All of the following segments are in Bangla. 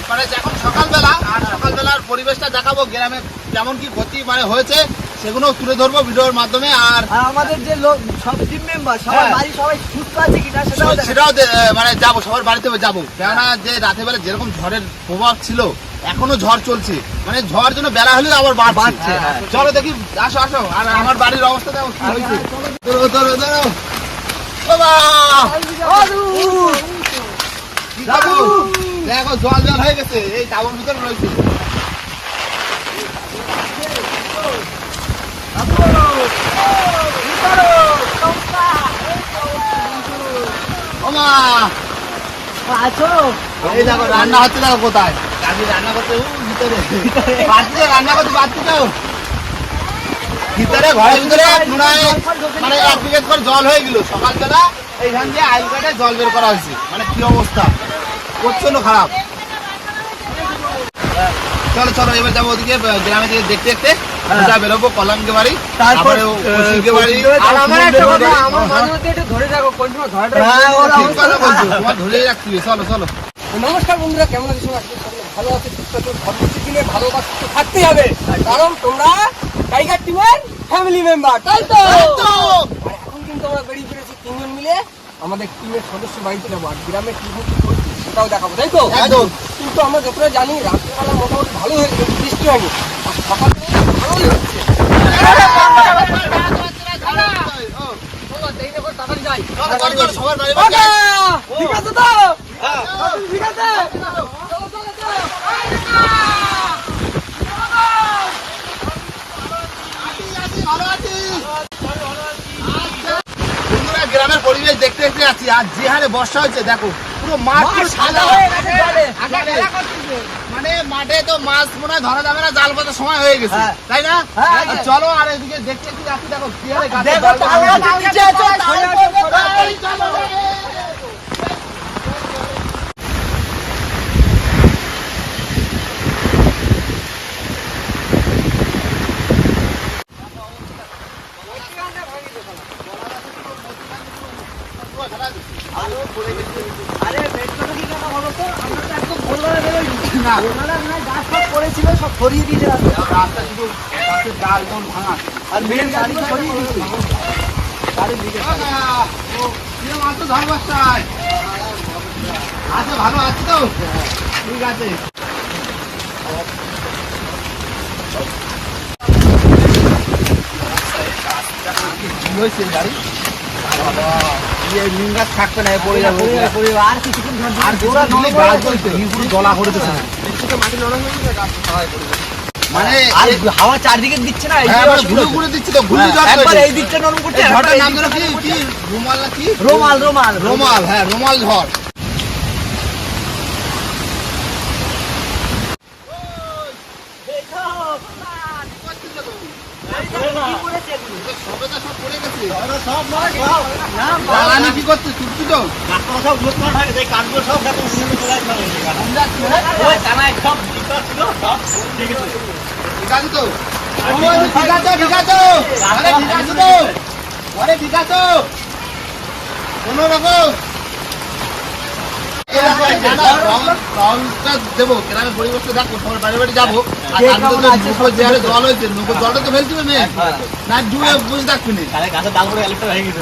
মানে এখন সকালবেলা, আর সকালবেলার পরিবেশটা দেখাবো, গ্রামে কেমন কি ক্ষতি মানে হয়েছে সেগুলো তুলে ধরবো ভিডিওর মাধ্যমে। আর আমাদের যে সব টিম মেম্বার সবার বাড়ি সবাই সুস্থ আছে কিনা সেটাও মানে যাবো, সবার বাড়িতে যাবো। কেননা যে রাতের বেলা যেরকম ঝড়ের প্রভাব ছিল, এখনো ঝড় চলছে, মানে ঝড় জন্য বেলা হলে আবার বাড়ছে। চলো দেখি, আসো আসো। আর আমার বাড়ির অবস্থা দেখো কি হয়েছে। দেখো জল জল হয়ে গেছে, এই টাওয়ার ভিতরে রয়েছে। এই দেখো রান্না হচ্ছে, দেখো কোথায় কাজে রান্না করতে, ভিতরে রান্না করতে পারছি তো ভিতরে, ঘরের ভিতরে মানে 1 বিঘেত করে জল হয়ে গেল সকালবেলা। এইখান দিয়ে আইল কাটে জল বের করা হয়েছে, মানে কি অবস্থা, প্রচন্ড খারাপ। চলো চলো এবার যাবো ওদিকে, গ্রামে দিকে দেখতে দেখতে বেরোবো কলামকে বাড়ি, তারপরে বাড়ি। ধরে রাখছি, চলো চলো। নমস্কার বন্ধুরা, কেমন আছো? ভালো আছে, দিনে ভালোবাসা থাকতেই হবে, কারণ তোমরা টাইগার টিমের ফ্যামিলি মেম্বার, তাই তো? এখন কিন্তু আমরা বেরিয়ে পড়েছি 3 জন মিলে আমাদের টিমের সদস্য বাড়িতে যাবো, আর গ্রামের কি সেটাও দেখাবো, তাই তো? কিন্তু আমরা যতটা জানি রাত্রেবেলা মোটামুটি ভালো হয়ে গেছে, বৃষ্টি হয়নি, আর সকালবেলা ভালোই হচ্ছে। ঠিক আছে তো? ঠিক আছে, গ্রামের পরিবেশ দেখতে দেখতে যাচ্ছি, আর যে হারে বর্ষা হয়েছে দেখো, পুরো মাঠ সাদা হয়ে গেছে। মানে মাঠে তো মাছ মনে হয় ধরা যাবে না, জাল পাতার সময় হয়ে গেছে, তাই না? চলো, আর এদিকে দেখতে দেখতে যাচ্ছি, দেখো কি হারে পড়েছিল সব সরিয়ে দিয়েছে, রাস্তা শুধু গাছের ডাল বন ভাঙা, আর মেন গাড়ি সরিয়ে দিয়েছে। মাছ তো ধর বস্তায় আচ্ছা, ভালো আছে তো? ঠিক আছে। থাকবে না, পড়ে যাবে, আর কিছুক্ষণ আর জলা করে মানে হাওয়া চারদিকে দিচ্ছে না, ঘুরে দিচ্ছে তো, ঘুরে একবার এই দিকটা নরম করতে। ঝড়টার নাম যেন কি, রুমাল না কি? রোমাল রোমাল রোমাল, হ্যাঁ রোমাল ঝড়। কি করছে ছুটছি তো, ঠিক আছে তো, ঠিক আছে ঠিক আছে, ঠিক আছে তো, অরে ঠিক আছে কোন রকম দেবো। গ্রামের পরিবেশটা দেখো, সবার বাড়ি বাড়ি যাবো, আর যে হারে জল হয়েছে, নৌকো জলটা তো ফেলছি মেয়ে না, ডুবে বুঝে থাকবি না। গাছের ডাল করে এলাকা হয়ে গেছে,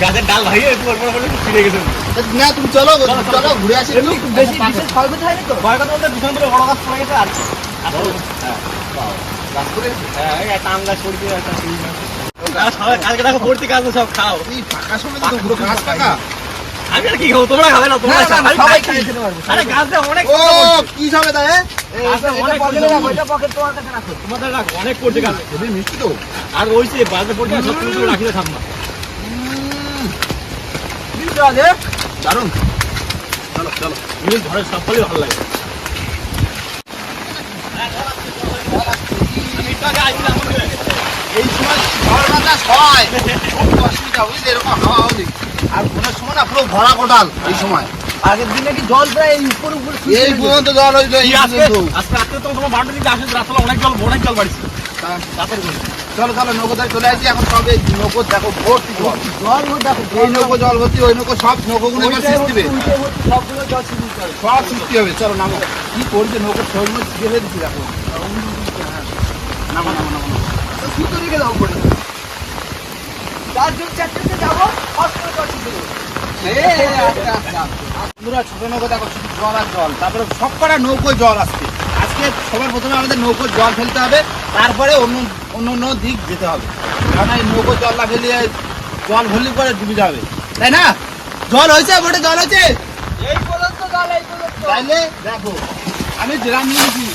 গাছের ডাল ভাই ফিরে গেছে না। তুমি চলো চলো ঘুরে আসি, বড় গাছ পড়ে গেছে। আর একটা আম গাছ পড়ছে, কালকে দেখো ভর্তি গাছ সব খাও, ফাঁকা সময় তো পুরো গাছ ফাঁকা। আমি আর কি খাবো, তোমরা খাবে না? তোমরা সবাই খাই খেতে পারবে। আরে গাছে অনেক কি খাবে তাই? তোমাদের অনেক পড়ছে গাছে, মিষ্টি তো। আর ওই যে বাজে পড়ছে সব কিছু রাখিতে থাকবা, দারুন। চলো চলো, ঘরের সব ফলই ভালো লাগে। এই সময় ঝড় বাতাস হয়, খুব অসুবিধা, বুঝলি? এরকম হাওয়া হলে, আর ঘুমের সময় না পুরো ভরা কোটাল এই সময়। আগের দিনে কি জল প্রায় উপর উপর এই পর্যন্ত জল হয়েছে। আজকে রাত্রে তো তোমার 12টার দিকে আসে, রাত্রে অনেক জল বাড়ছে। চলো চলো নৌকো ধরে চলে আসছি এখন সব এই নৌকো দেখো ভর্তি জল এই নৌকো জল ভর্তি ওই নৌকো সব নৌকোগুলো এবার সৃষ্টি হবে সবগুলো জল শুরু করে সব সৃষ্টি হবে চলো নামো কি করছে নৌকো শরীর মধ্যে গেলে দিচ্ছি দেখো নামো নামো নামো নামো। সুতো রেখে দাও করে 4-4তে যাবো কষ্ট করছি বন্ধুরা ছোট নৌকো দেখো শুধু জল আর জল তারপরে সব কটা নৌকো জল আসছে আজকে সবার প্রথমে আমাদের নৌকো জল ফেলতে হবে তারপরে অন্য অন্য দিক যেতে হবে কারণ এই নৌকো জল না ফেলিয়ে জল ভরলি পরে ডুবে যাবে তাই না জল হয়েছে বোটে জল হয়েছে এই পর্যন্ত জল এই পর্যন্ত তাইলে দেখো আমি ড্রাম নিয়েছি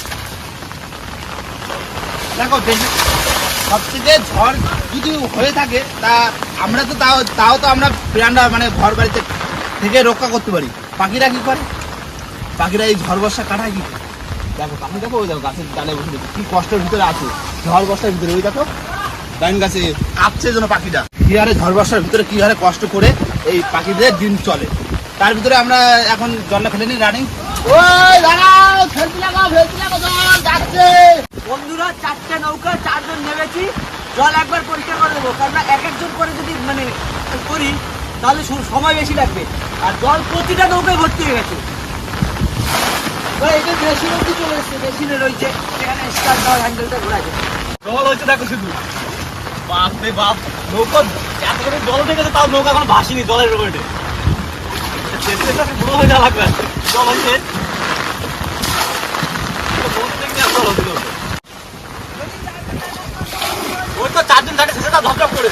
দেখো বেশি সবথেকে ঝড় যদি হয়ে থাকে তা আমরা তো তাও তো আমরা প্রাণটা মানে ঘর বাড়িতে থেকে রক্ষা করতে পারি পাখিরা কি করে পাখিরা এই ঝড় বর্ষা কাটায় কি করে? দেখো পাখি দেখো ওই দেখো গাছের ডালে বসে দেখো কি কষ্টের ভিতরে আছে ঝড় বর্ষার ভিতরে ওই দেখো ডাইন গাছে কাঁপছে যেন পাখিটা কি হারে ঝড় বর্ষার ভিতরে কি হারে কষ্ট করে এই পাখিদের দিন চলে তার ভিতরে আমরা এখন জলটা ফেলে নিই রানিং ওই দাঁড়াও ফেলতে লাগাও জল যাচ্ছে বন্ধুরা 4টে নৌকা 4 জন নেমেছি জল একবার পরীক্ষা করে দেবো কারণ এক একজন করে যদি মানে করি তাহলে সময় বেশি লাগবে আর জল প্রতিটা নৌকায় ভর্তি হয়ে গেছে এটা মেশিন অব্দি চলে এসছে মেশিনে রয়েছে সেখানে স্টার্ট দেওয়ার হ্যান্ডেলটা ঘোরা যায় জল হচ্ছে দেখো শুধু বাপ রে বাপ নৌকা এত করে জল উঠে গেছে তাও নৌকা এখন ভাসিনি জলের উপরে বুড়ো হয়ে যাওয়া লাগবে জল হচ্ছে ওই তো 4 দিন থাকে সেটা ধপধপ করে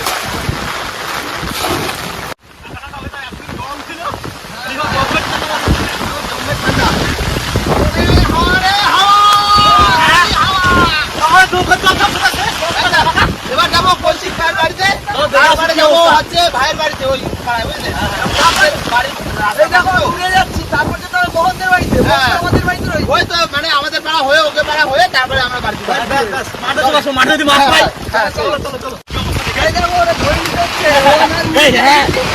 এবার যাবো কৌশিক ভাইয়ের বাড়িতে তারপরে যাবো হচ্ছে ভাইয়ের বাড়িতে ওই পাড়ায় বুঝলে এই দেখো ঘুরে যাচ্ছি তারপর যেতে হবে মোহনদের বাড়িতে হ্যাঁ। আমাদের বাড়িতে রয়েছে ওই তো মানে আমাদের পাড়া হয়ে ওকে পাড়া হয়ে তারপরে আমরা বাড়িতে মাঠে যদি মাছ পাই হ্যাঁ, চলো চলো চলো এই দেখো ওরা ধরে নিতে হচ্ছে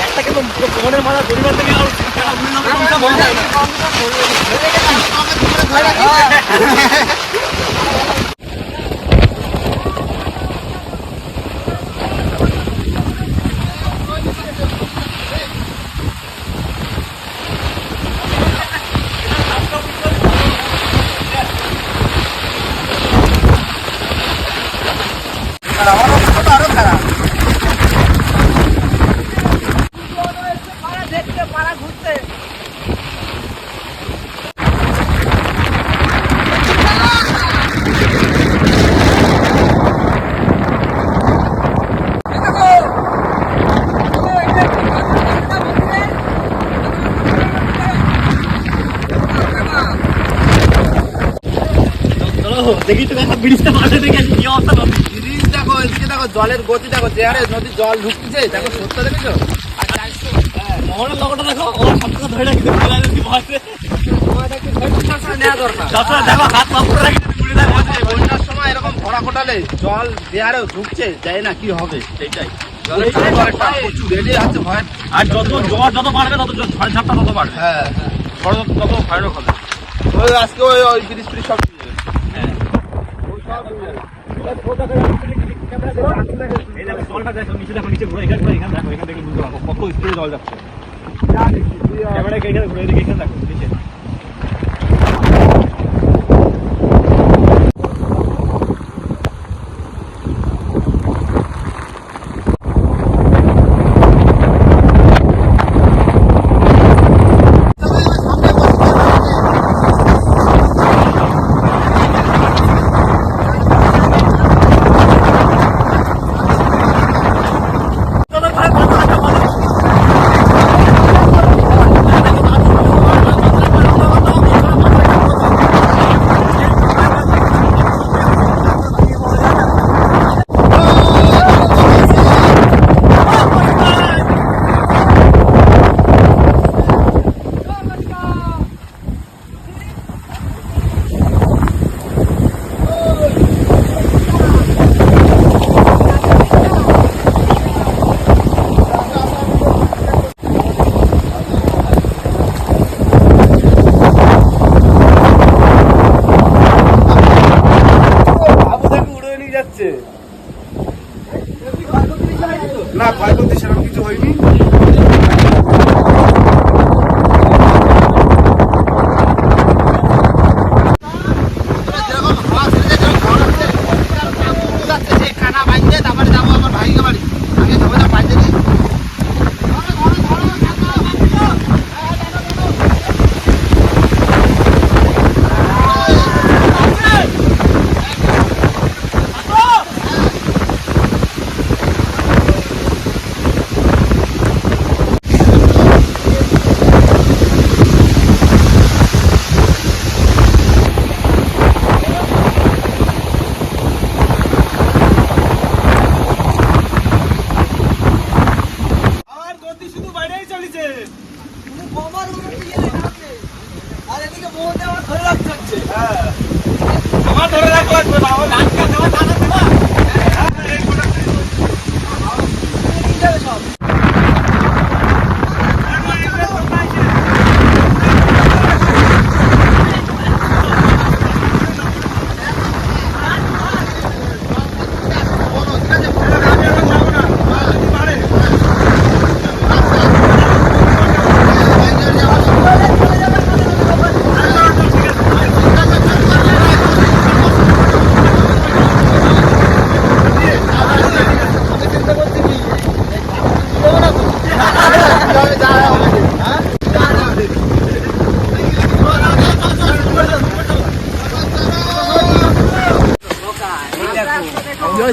একটা কিন্তু মনের মাথা পরিবার থেকে আর খেলা ভুলে যাবে কমসা মনে যায় না আরো খারাপ পাড়া দেখতে পাড়া ঘুরতে চলো দেখি তো একটা ব্রিজটা মাঠে দেখে আসি কি অবস্থা নদী জিনিস দেখো এদিকে দেখো জলের গতি দেখো যে হারে নদীর জল ঢুকছে দেখো সত্য দেখেছো আর চারশো মহরের লগটা দেখো ওর সব থেকে ধরে রাখি কি ভয় নেওয়া দরকার তারপরে দেখো হাত মাপ করে রাখি ঘুরে যায় বন্যার সময় এরকম ভরা কোটালে জল যে হারে ঢুকছে যাই না কি হবে সেইটাই জলের প্রচুর রেডি আছে ভয় আর যত জ্বর যত বাড়বে তত ঝড় ঝাপটা তত বাড়বে হ্যাঁ ঝড় তত ভয়ানক হবে ওই আজকে ওই ব্রিজ ফ্রিজ সব চলে যাবে। হ্যাঁ এই দেখো জলটা দেখো নিচে দেখো নিচে ঘুরে এখানে দেখো এখানে দেখে বুঝতে পারবো কত স্পিডে জল যাচ্ছে ক্যামেরা এখানে ঘুরে এদিকে এখানে দেখো নিচে ধরে রাখতে হচ্ছে। আমার ধরে রাখা লাগবে না, আমার ধান কাটতে হবে, ধান আছে না? নিয়ে যাবে সব।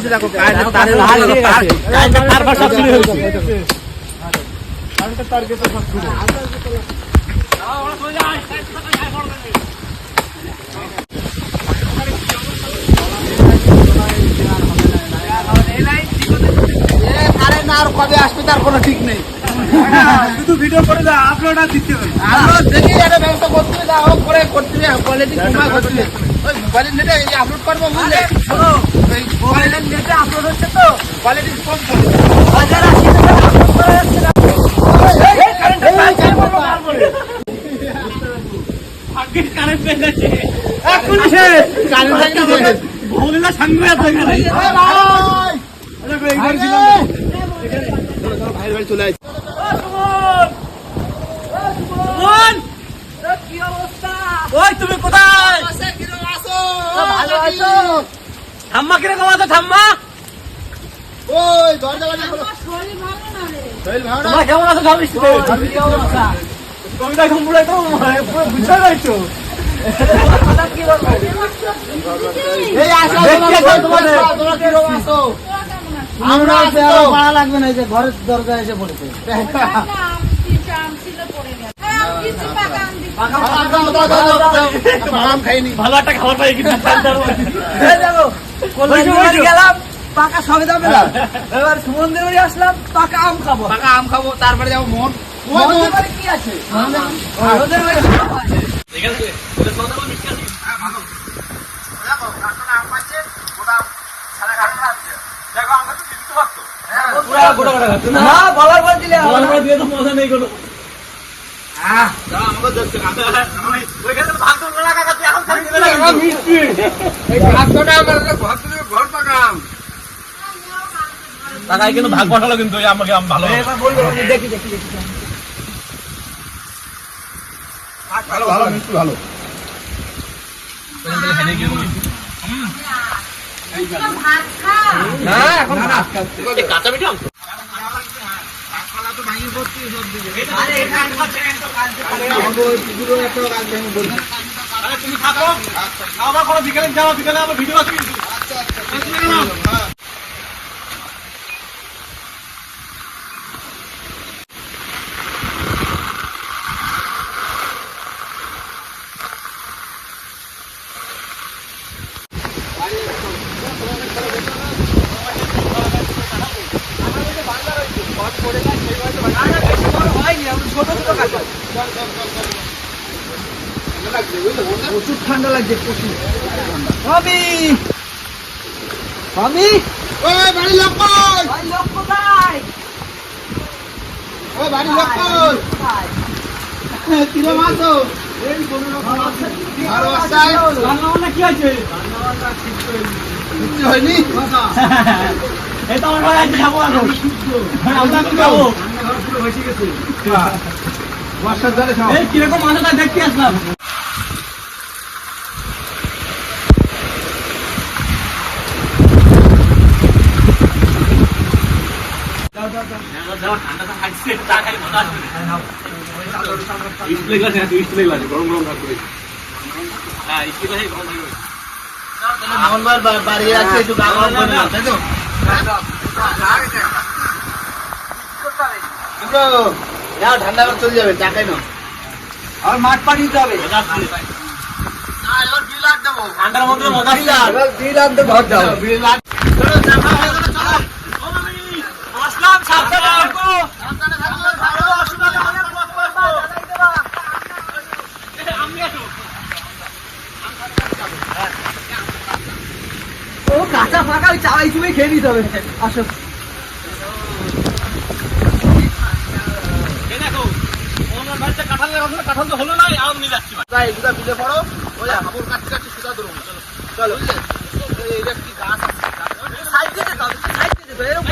দেখো তারপর সব শুরু হয়েছে। কারেন্ট আর কবে আসবে তার কোনো ঠিক নেই। শুধু ভিডিও করে দাও, আপলোড আর দিতে হবে। আমরা দেখি একটা ব্যবস্থা করতে হবে, যা হোক করে করতে হবে, কোয়ালিটি কমা করতে হবে। ওই মোবাইলের নেটে আপলোড করবো বুঝলে, ওই মোবাইলের নেটে আপলোড হচ্ছে তো কোয়ালিটি কম চলে। 1080 টাকা আপলোড করা যাচ্ছে না। এই কারেন্টটা পাইছে বলবো তারপরে। ভাগ্যিস কারেন্ট পেয়ে গেছে। এক্ষুনি শেষ। কারেন্ট থাকলে শেষ। ভোলেলা সামনে আছে এখানে। ভাই আরে ব্রেক ছিল। ভাই ভাই চলে আসছে। বোন, কি অবস্থা? ওই তুমি কোথায়? ভালো আছো? ঠাম্মা কিরকম আছো ঠাম্মা? ওই দরজা বাজা খোলো। শরীর ভালো না রে। শরীর ভালো না? তোমরা কেমন আছো সব মিশতে? কি অবস্থা? তুমি দেখো পুরো একদম পুরো বুঝতে পারছো? কথা কি বলবো? এই আসো দেখতে আসো তোমাদের। তোমরা কিরকম আছো? তোরা কেমন আছিস? আমরা আছি তো। পাড়া লাগবে না, এই যে ঘরের দরজা এসে পড়েছে। আম ছিল পড়ে গেছে। হ্যাঁ, আম দিচ্ছি, পাকা আম দিচ্ছি। আম খাইনি। ভালো একটা খাবার পাই কিন্তু এই দেখো, কল্যাণী বাড়ি গেলাম, পাকা সবেদা পেলাম। এবার সুমন্দির বাড়ি আসলাম, পাকা আম খাবো। পাকা আম খাবো, তারপরে যাবো মোহন। মন্দির বাড়ি কি আছে? ওদের বাড়ি সব আছে। ঠিক আছে ওদের কথা বল মিষ্টি আছে। দেখো, কাস্টমার আম পাচ্ছে, ওটা সারা ঘাটে আছে। দেখো আমরা তো দিতে পারতো। পুরা গোটা গোটা খাচ্ছ না? না, বলার পর দিলে হবে না। আমরা দিয়ে তো মজা নেই কোনো। দাও, আমাকে দেখতে না। ওইখানে তো ভাত তোলা কাকা তুই এখন খালি দিবে না। মিষ্টি। এই কাস্টমার আমাদের ঘর থেকে ঘর পাকা আম। কাকাই কিন্তু ভাগ বসালো কিন্তু ওই আমাকে আম ভালো। এবার বলবো, দেখি দেখি দেখি। ভালো ভালো মিষ্টি ভালো। তোরা ভাত খাও। না, এখন না। কাঁচা মিঠা আম তো? কাঁচকলা তো ভাঙি পড়ছে সব দিকে। আরে এখানে আমাকে ওই পুকুরেও একটা কাজ ভেঙে পড়ছে। আরে তুমি থাকো। আবার কোনো বিকেলে যাও, বিকেলে আবার ভিডিও আছে কিন্তু। হ্যাঁ। হয়নি, আমি ছোট ছোট কাটা। প্রচুর ঠান্ডা লাগছে, প্রচুর। ভাবি ভাবি, ওই বাড়ির লোক কই? ভাই লোক কোথায়? ওই বাড়ির লোক কই? কিরম আছো? ভালো অবস্থায়? রান্না বান্না কি আছে? কিচ্ছু হয়নি? এই তো আমার ভাই আজকে খাবো এখন। আমরা কি খাবো? বর্ষার জলে খাও। এই কিরকম মাথাটা দেখতে আসলাম। ঠান্ডাটা খাইছে, চা খাই মজা আসবে। স্প্রে গ্লাস আছে, স্প্রে গ্লাস গরম গরম রাখবে। হ্যাঁ, স্প্রে গ্লাসে গরম থাকবে। মোহনবার বাড়ি আছে, একটু গা গরম করে নাও, তাই তো? যাও, ঠান্ডা করে চলে যাবে, চা খাই নাও। আর মাঠ পানি দিতে হবে। মজা আসবে। না, এবার বিল আর দেবো। ঠান্ডার মধ্যে মজা আসবে। এবার বিল আনতে ঘর যাও। বিল আর- চলো, চা খাওয়া হয়ে গেলো, চলো। ও মামি, আসলাম, সাবধানে থাকো। সাবধানে থাকো, ভালো অসুবিধা হলে ফোন করবো। আমি আছো। কাঁচা পাকা ওই চালাই চুমে খেয়ে নিতে হবে। আসো এই দেখো আমার বাড়িতে কাঁঠাল লাগানো, কাঁঠাল তো হলো না, আম নিয়ে যাচ্ছি। তাই এগুলা বিলে পড়ো, ওই হাবুর কাটতে কাটতে সুতা ধরো। চলো চলো, এইটা কি গাছ আছে? সাইড দিয়ে যেতে হবে, সাইড দিয়ে যেতে হবে, এরকম